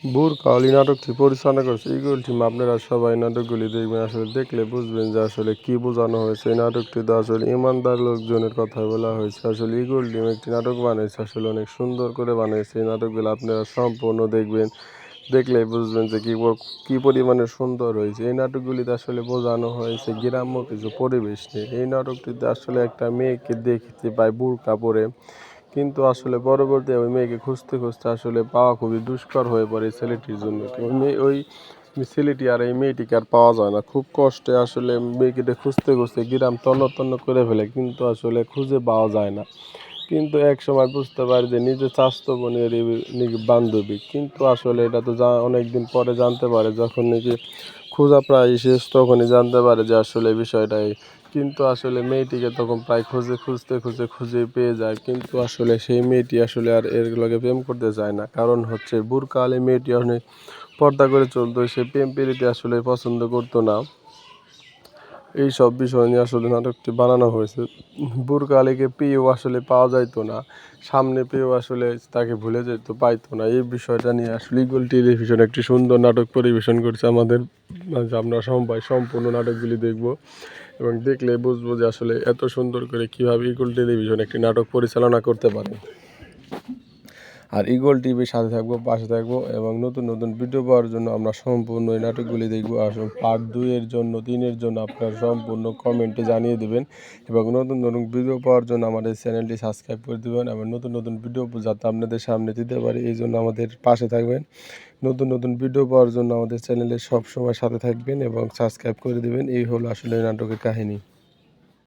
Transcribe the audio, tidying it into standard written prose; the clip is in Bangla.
বুরকালি নাটকটি পরিচালনা করেছে ইগল টিম। আপনারা সবাই নাটকগুলি দেখবেন, আসলে দেখলে বুঝবেন যে আসলে কি বোঝানো হয়েছে। এই নাটকটিতে আসলে ইমানদার লোকজনের কথা বলা হয়েছে। আসলে ইগল টিম একটি নাটক বানিয়েছে, আসলে অনেক সুন্দর করে বানিয়েছে। এই নাটকগুলো আপনারা সম্পূর্ণ দেখবেন, দেখলে বুঝবেন যে কী পরিমাণে সুন্দর হয়েছে। এই নাটকগুলিতে আসলে বোঝানো হয়েছে গ্রাম্য কিছু পরিবেশ নিয়ে। এই নাটকটিতে আসলে একটা মেয়েকে দেখতে পায় বুরকা পরে, কিন্তু আসলে পরবর্তী ওই মেয়েকে খুঁজতে খুঁজতে আসলে পাওয়া খুবই দুষ্কর হয়ে পড়ে এই ছেলেটির জন্য। ওই ছেলেটি আর এই মেয়েটিকে আর পাওয়া যায় না। খুব কষ্টে আসলে মেয়েকে খুঁজতে খুঁজতে গ্রাম তন্ন তন্ন করে ফেলে, কিন্তু আসলে খুঁজে পাওয়া যায় না। কিন্তু এক সময় বুঝতে পারে যে নিজের স্বাস্থ্য বোনের বান্ধবী, কিন্তু আসলে এটা তো অনেক দিন পরে জানতে পারে, যখন নাকি খোঁজা প্রায় শেষ তখনই জানতে পারে যে আসলে বিষয়টাই। কিন্তু আসলে মেয়েটিকে তখন প্রায় খুঁজে পেয়ে যায়, কিন্তু আসলে সেই মেয়েটি আসলে আর এর লগে প্রেম করতে চায় না। কারণ হচ্ছে বুরকা আলী মেয়েটি অনেক পর্দা করে চলতো, সে প্রেম প্রীতি আসলে পছন্দ করতো না। এই সব বিষয় নিয়ে আসলে নাটকটি বানানো হয়েছে। বুরকা আলীকে পেয়েও আসলে পাওয়া যাইতো না, সামনে পেয়েও আসলে তাকে ভুলে যেত, পাইতো না। এই বিষয়টা নিয়ে আসলে ইগল টেলিভিশন একটি সুন্দর নাটক পরিবেশন করছে আমাদের মাঝে। আমরা সবাই সম্পূর্ণ নাটকগুলি দেখব এবং দেখলে বুঝবো যে আসলে এত সুন্দর করে কীভাবে ইগল টেলিভিশন একটি নাটক পরিচালনা করতে পারে। আর ইগল টিভির সাথে থাকবো, পাশে থাকবো, এবং নতুন নতুন ভিডিও পাওয়ার জন্য আমরা সম্পূর্ণ এই নাটকগুলি দেখবো। আসুন পার্ট 2 এর জন্য, 3 এর জন্য আপনারা সম্পূর্ণ কমেন্টে জানিয়ে দেবেন, এবং নতুন নতুন ভিডিও পাওয়ার জন্য আমাদের চ্যানেলটি সাবস্ক্রাইব করে দেবেন, এবং নতুন নতুন ভিডিও যাতে আপনাদের সামনে দিতে পারি এই জন্য আমাদের পাশে থাকবেন। নতুন নতুন ভিডিও পাওয়ার জন্য আমাদের চ্যানেলের সবসময় সাথে থাকবেন এবং সাবস্ক্রাইব করে দেবেন। এই হলো আসলে নাটকের কাহিনী।